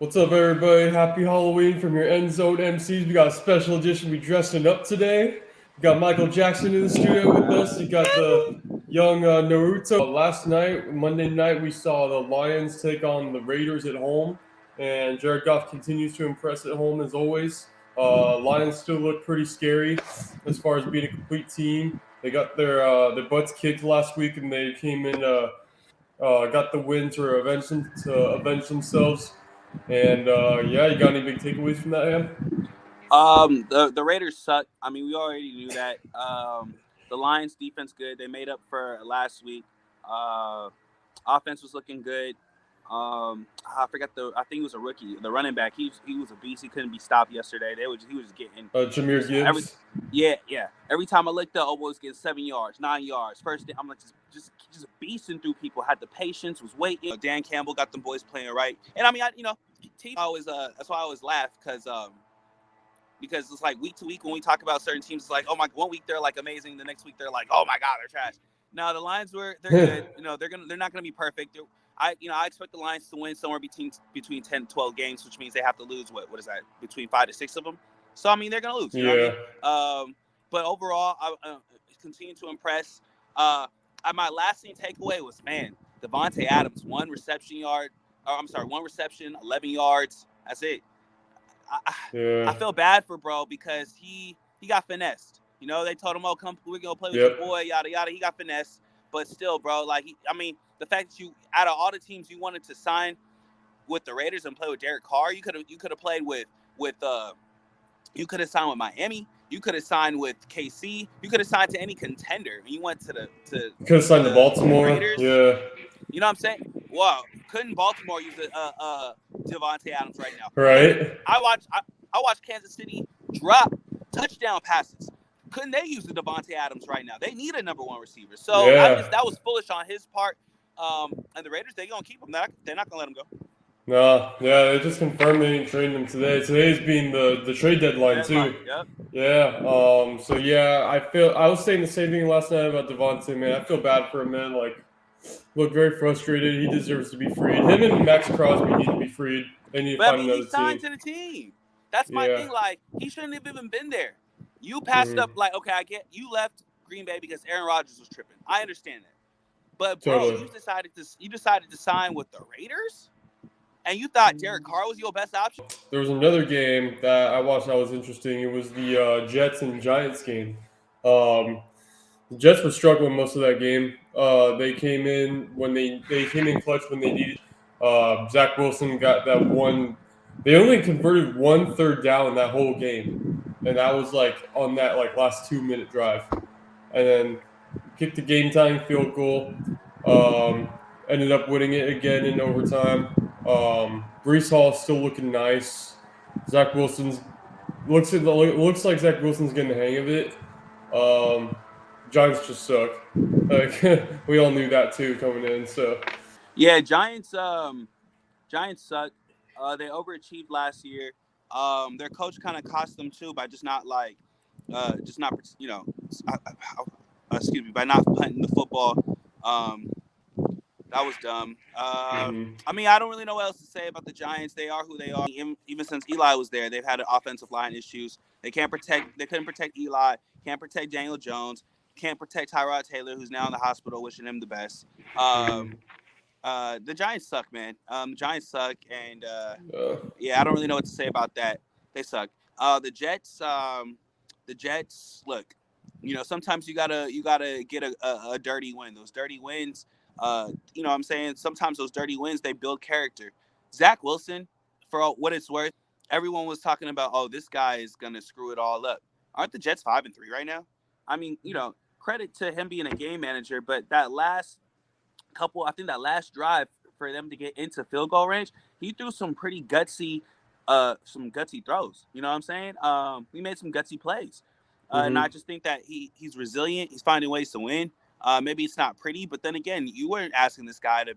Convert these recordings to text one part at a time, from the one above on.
What's up, everybody? Happy Halloween from your End Zone Emcees. We got a special edition. We dressing up today. We got Michael Jackson in the studio with us. You got the young Naruto. Last night, Monday night, we saw the Lions take on the Raiders at home, and Jared Goff continues to impress at home as always. Lions still look pretty scary as far as being a complete team. They got their butts kicked last week, and they came in. Got the win to avenge themselves. And yeah, you got any big takeaways from that, Ham? The Raiders suck. I mean, we already knew that. The Lions defense good. They made up for last week. Uh, Offense was looking good. I forgot I think he was a rookie, the running back. He was a beast. He couldn't be stopped yesterday. He was getting Jameer every Gibbs. yeah. Every time I looked up, was getting 7 yards, 9 yards. First, I'm like just beasting through people. Had the patience, was waiting. Dan Campbell got them boys playing right, and I mean, team always that's why I always laugh because it's like week to week when we talk about certain teams, it's like, oh my, one week they're like amazing, the next week they're like, oh my god, they're trash. No, the Lions they're good. They're not gonna be perfect. I expect the Lions to win somewhere between 10 and 12 games, which means they have to lose what is that, between 5 to 6 of them. So I mean they're gonna lose. You know what I Yeah. mean? But overall, I continue to impress. Uh, my lasting takeaway was, man, Devontae Adams, one reception, 11 yards. That's it. I Yeah. feel bad for bro because he got finessed. They told him, "Oh, come, we're gonna play with your Yep. boy." Yada yada. He got finessed, but still, bro. Like, I mean, the fact that out of all the teams you wanted to sign with the Raiders and play with Derek Carr, you could have played with you could have signed with Miami. You could have signed with KC. You could have signed to any contender. And you went to Could have signed to the Baltimore. Raiders. Yeah. You know what I'm saying? Wow, couldn't Baltimore use Devontae Adams right now? Couldn't Right. I watched Kansas City drop touchdown passes. Couldn't they use the Devontae Adams right now? They need a number one receiver. So Yeah. that was foolish on his part. And the Raiders, they're gonna keep him. They're not gonna let him go. Nah. Yeah. They just confirmed they didn't trade him today. Today's being the trade deadline Deadline. too. Yep. Yeah. So yeah, I was saying the same thing last night about Devontae. Man, I feel bad for him, man. Like, look very frustrated. He deserves to be freed. Him and Max Crosby need to be freed. They need to But I find mean, he another signed team. to the team. That's my Yeah. thing. Like, he shouldn't have even been there. You passed up. Hmm. Like, okay, I get you left Green Bay because Aaron Rodgers was tripping. I understand that. But bro, Totally. you decided to sign with the Raiders, and you thought Derek Carr was your best option. There was another game that I watched that was interesting. It was the Jets and Giants game. Um, the Jets were struggling most of that game. They came in clutch when they needed. Zach Wilson got that one. They only converted one third down that whole game, and that was like on that like last 2 minute drive, and then kicked the game tying field goal. Um, Ended up winning it again in overtime. Brees Hall still looking nice. Zach Wilson's looks like Zach Wilson's getting the hang of it. Um, Giants just suck. Like we all knew that too coming in. So Yeah, Giants suck. They overachieved last year. Their coach kind of cost them too by just not excuse me, by not punting the football. Um, that was dumb. hmm I mean, I don't really know what else to say about the Giants. They are who they are. Even since Eli was there, they've had offensive line issues. They can't protect. They couldn't protect Eli. Can't protect Daniel Jones. Can't protect Tyrod Taylor, who's now in the hospital. Wishing him the best. hmm The Giants suck, man. The Giants suck, and uh, yeah, I don't really know what to say about that. They suck. The Jets. Look, sometimes you gotta get a dirty win. Those dirty wins, what I'm saying, sometimes those dirty wins, they build character. Zach Wilson, for what it's worth, everyone was talking about, oh, this guy is gonna screw it all up. Aren't the Jets 5-3 right now? I mean, credit to him being a game manager, but I think that last drive for them to get into field goal range, he threw some gutsy throws. You know what I'm saying? He made some gutsy plays, and I hmm just think that he's resilient. He's finding ways to win. Maybe it's not pretty, but then again, you weren't asking this guy to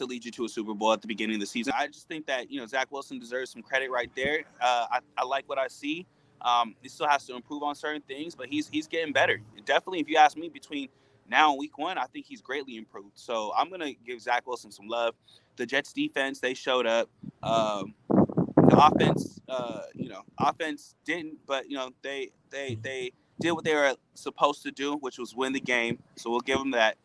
lead you to a Super Bowl at the beginning of the season. I just think that Zach Wilson deserves some credit right there. I like what I see. He still has to improve on certain things, but he's getting better. Definitely, if you ask me, between now and week one, I think he's greatly improved. So I'm gonna give Zach Wilson some love. The Jets defense, they showed up. the offense, offense didn't, but they did what they were supposed to do, which was win the game. So we'll give them that.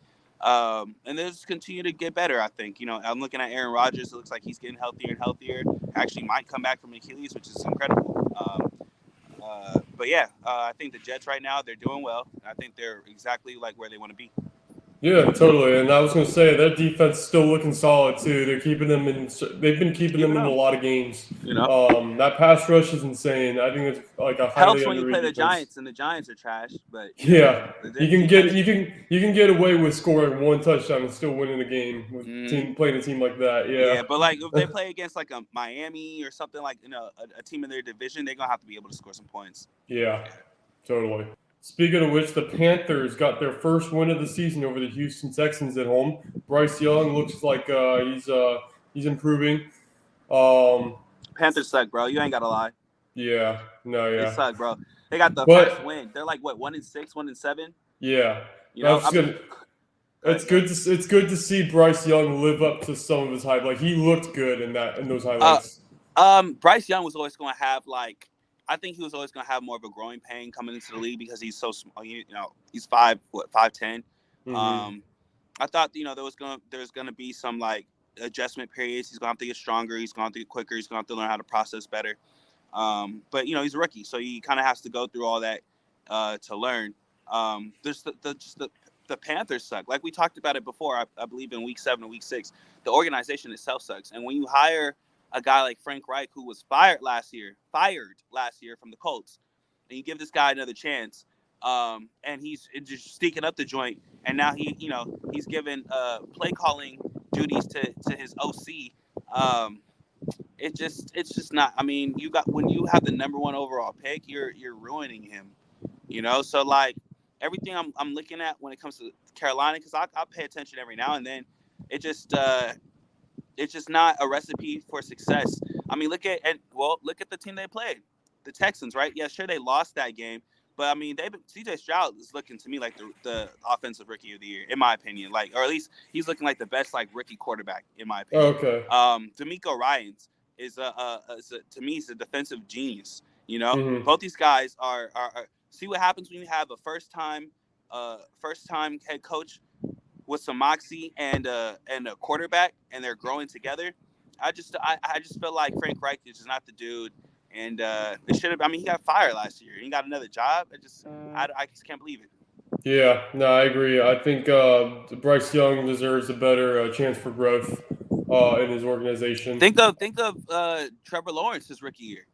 And they'll just continue to get better, I think. I'm looking at Aaron Rodgers. It looks like he's getting healthier and healthier. Actually, might come back from Achilles, which is incredible. But yeah, I think the Jets right now, they're doing well. I think they're exactly like where they want to be. Yeah, totally. And I was going to say that defense is still looking solid too. They're keeping them in. They've been keeping them in a lot of games. That pass rush is insane. I think it's like a highly helps when you play underrated the defense. Giants, and the Giants are trash. But yeah, you can get away with scoring one touchdown and still winning a game with playing a team like that. Yeah, but like if they play against like a Miami or something like a team in their division, they're gonna have to be able to score some points. Yeah, totally. Speaking of which, the Panthers got their first win of the season over the Houston Texans at home. Bryce Young looks like he's improving. Panthers suck, bro. You ain't gotta lie. Yeah, they suck, bro. They got the first win. They're like what, 1-6, 1-7. Yeah, it's good to see Bryce Young live up to some of his hype. Like he looked good in those highlights. Bryce Young was always going to have I think he was always going to have more of a growing pain coming into the league because he's so small. He's 5'10". Mm-hmm. I thought there's going to be some like adjustment periods. He's going to have to get stronger. He's going to have to get quicker. He's going to have to learn how to process better. But he's a rookie, so he kind of has to go through all that to learn. There's the Panthers suck. Like we talked about it before. I believe in week 7 and week 6, the organization itself sucks. And when you hire a guy like Frank Reich, who was fired last year from the Colts, and you give this guy another chance, and he's just sneaking up the joint, and now he's given play calling duties to his OC. It's just not. I mean, when you have the number 1 overall pick, you're ruining him. So like everything I'm looking at when it comes to Carolina, because I pay attention every now and then, it's just not a recipe for success. I mean, look at the team they played, the Texans, right? Yeah, sure they lost that game, but I mean, CJ Stroud is looking to me like the offensive rookie of the year, in my opinion. Like, or at least he's looking like the best like rookie quarterback, in my opinion. Okay. D'Amico Ryans is to me, he's a defensive genius. Mm-hmm. Both these guys are see what happens when you have a first time head coach with some moxie and a quarterback, and they're growing together. I just feel like Frank Reich is just not the dude, and it should have. I mean, he got fired last year. He got another job. I just can't believe it. Yeah, no, I agree. I think Bryce Young deserves a better chance for growth in his organization. Think of Trevor Lawrence his rookie year,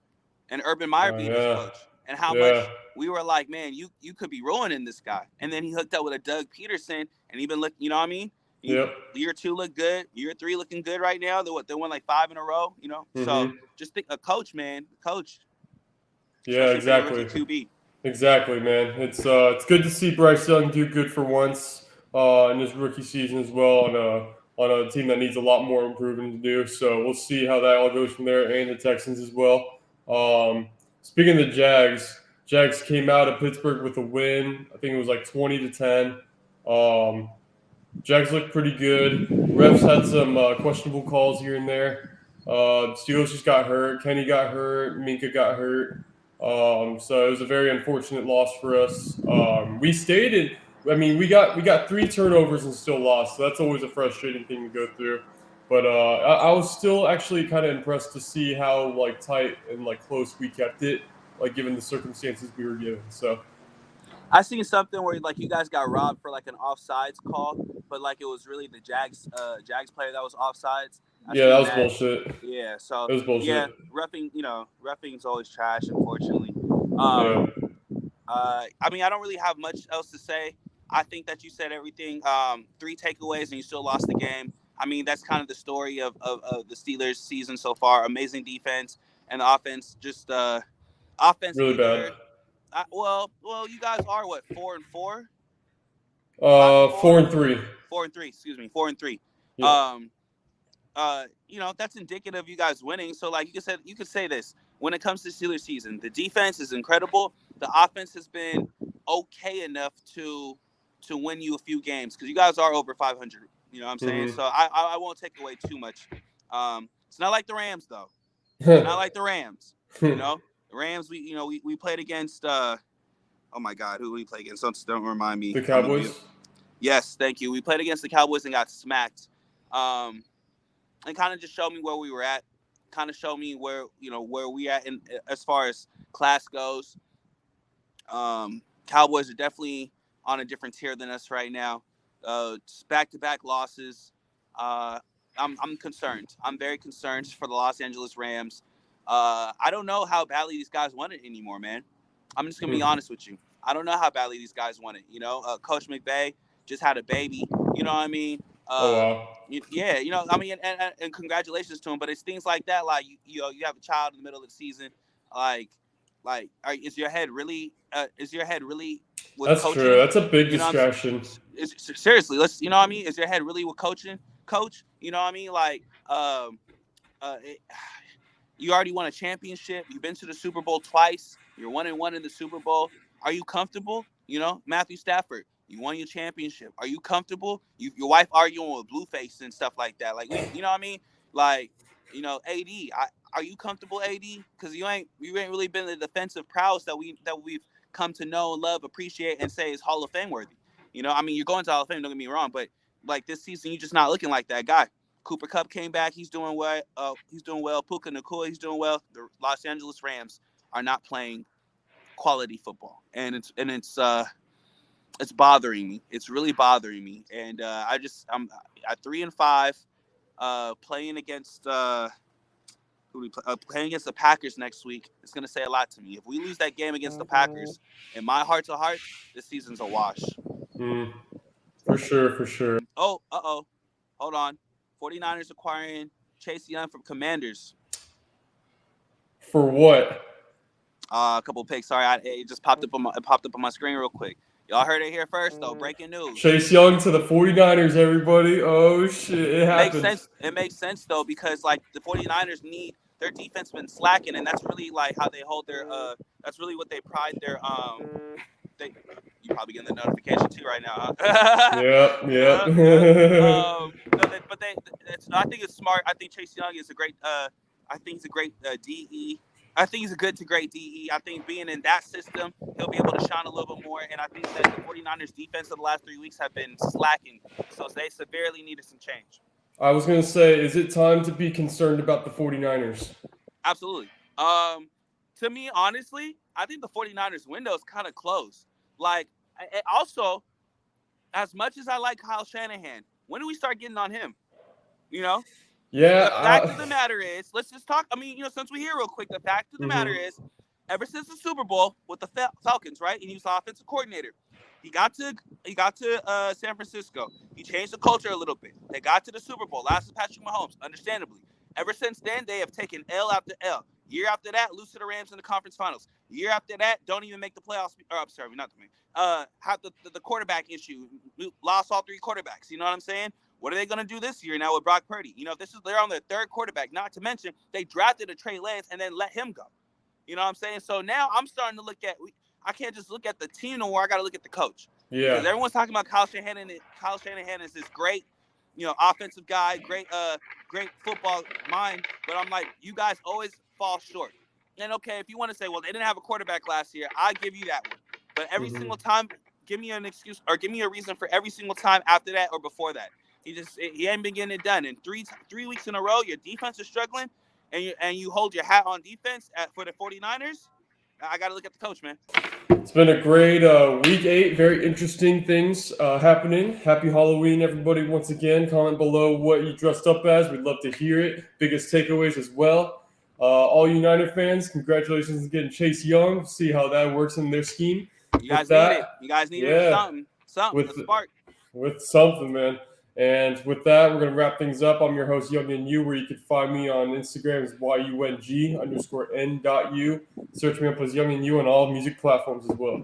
and Urban Meyer being his coach, and how much we were like, man, you could be ruining this guy. And then he hooked up with a Doug Peterson, and even look, you know what I mean? Year 2 looked good. Year 3 looking good right now. They won like 5 in a row. Mm-hmm. So just think, a coach, man, coach. Yeah, exactly. QB. Exactly, man. It's good to see Bryce Young do good for once in his rookie season as well on a team that needs a lot more improvement to do. So we'll see how that all goes from there, and the Texans as well. Speaking of the Jags came out of Pittsburgh with a win. I think it was like 20-10. Jags looked pretty good. Refs had some questionable calls here and there. Steelers just got hurt. Kenny got hurt. Minka got hurt. So it was a very unfortunate loss for us. We stayed we got 3 turnovers and still lost. So that's always a frustrating thing to go through. But I was still actually kind of impressed to see how like tight and like close we kept it, like given the circumstances we were given. So I seen something where like you guys got robbed for like an offsides call, but like it was really the Jags player that was offsides. That was bullshit. Yeah, so it was bullshit. Yeah, roughing's always trash, unfortunately. I mean, I don't really have much else to say. I think that you said everything. 3 takeaways and you still lost the game. I mean, that's kind of the story of the Steelers season so far. Amazing defense, and the offense just offense really bad. Well, you guys are what, 4-4? 4-3. 4-3. Excuse me, 4-3. Yeah. That's indicative of you guys winning. So like you could say this when it comes to Steelers season, the defense is incredible. The offense has been okay enough to win you a few games because you guys are over 500. You know what I'm saying? Mm-hmm. So I won't take away too much. It's not like the Rams though. Not like the Rams. You know, the Rams. We played against. Oh my God, who did we play against? Don't remind me. The Cowboys. Yes, thank you. We played against the Cowboys and got smacked. And kind of just showed me where we were at. Kind of showed me where we at in as far as class goes. Cowboys are definitely on a different tier than us right now. Back-to-back losses. I'm concerned. I'm very concerned for the Los Angeles Rams. I don't know how badly these guys want it anymore, man. I'm just gonna be honest with you. I don't know how badly these guys want it. Coach McVay just had a baby. You know what I mean? Oh wow. Yeah, and congratulations to him. But it's things like that, like you have a child in the middle of the season, is your head really with That's coaching? true. That's a big distraction. Seriously, let's is your head really with coaching, coach? You know what I mean? Like, you already won a championship. You've been to the Super Bowl twice. You're 1-1 in the Super Bowl. Are you comfortable? Matthew Stafford, you won your championship. Are you comfortable? Your wife arguing with Blueface and stuff like that. Like, you know what I mean? Like, AD. Are you comfortable, AD? Because you ain't really been the defensive prowess that we've come to know, love, appreciate, and say is Hall of Fame worthy. You're going to Hall of Fame. Don't get me wrong, but like this season, you're just not looking like that guy. Cooper Kupp came back. He's doing well. Puka Nacua, he's doing well. The Los Angeles Rams are not playing quality football, and it's bothering me. It's really bothering me, and I'm at 3-5, playing against playing against the Packers next week. It's gonna say a lot to me. If we lose that game against the Packers, in my heart to hearts, this season's a wash. For sure. Oh, hold on. 49ers acquiring Chase Young from Commanders. For what? A couple of picks. Sorry, it just popped up on my screen real quick. Y'all heard it here first, though. Breaking news. Chase Young to the 49ers, everybody. Oh, shit. It happened. It makes sense, though, because, like, the 49ers need their defense been slacking, and that's really, like, how they hold their that's really what they pride their you probably getting the notification too right now, huh? Yeah. I think it's smart. I think Chase Young is a great DE. I think he's a good to great DE. I think being in that system, he'll be able to shine a little bit more. And I think that the 49ers defense of the last 3 weeks have been slacking. So they severely needed some change. I was going to say, is it time to be concerned about the 49ers? Absolutely. To me, honestly, I think the 49ers window is kind of closed. Like, also, as much as I like Kyle Shanahan, when do we start getting on him? Yeah. The fact of the matter is, let's just talk. Since we're here real quick, the fact of the matter is, ever since the Super Bowl with the Falcons, right, and he was the offensive coordinator, he got to San Francisco. He changed the culture a little bit. They got to the Super Bowl. Last was Patrick Mahomes, understandably. Ever since then, they have taken L after L. Year after that, lose to the Rams in the conference finals. Year after that, don't even make the playoffs. I'm sorry, not the have the quarterback issue. Lost all 3 quarterbacks. You know what I'm saying? What are they going to do this year now with Brock Purdy? They're on their 3rd quarterback. Not to mention they drafted a Trey Lance and then let him go. You know what I'm saying? So now I'm starting to look at. I can't just look at the team no more. I got to look at the coach. Yeah. Because everyone's talking about Kyle Shanahan. Kyle Shanahan is this great, offensive guy, great football mind. But I'm like, you guys always fall short. And okay, if you want to say, well, they didn't have a quarterback last year, I give you that one. But every single time, give me an excuse or give me a reason for every single time after that or before that. He ain't been getting it done. And 3 weeks in a row, your defense is struggling, and you hold your hat on defense for the 49ers. I got to look at the coach, man. It's been a great week 8. Very interesting things happening. Happy Halloween, everybody. Once again, comment below what you dressed up as. We'd love to hear it. Biggest takeaways as well. All United fans, congratulations on getting Chase Young. See how that works in their scheme. You guys need it. You guys need something. With a spark. With something, man. And with that, we're going to wrap things up. I'm your host, Young and You, where you can find me on Instagram as YUNG_N.U. Search me up as Young and You on all music platforms as well.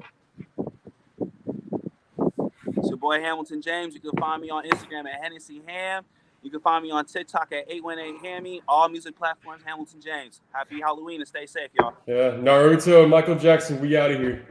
It's your boy Hamilton James. You can find me on Instagram at Hennessy Ham. You can find me on TikTok at 818Hammy. All music platforms, Hamilton James. Happy Halloween and stay safe, y'all. Yeah, Naruto and Michael Jackson, we out of here.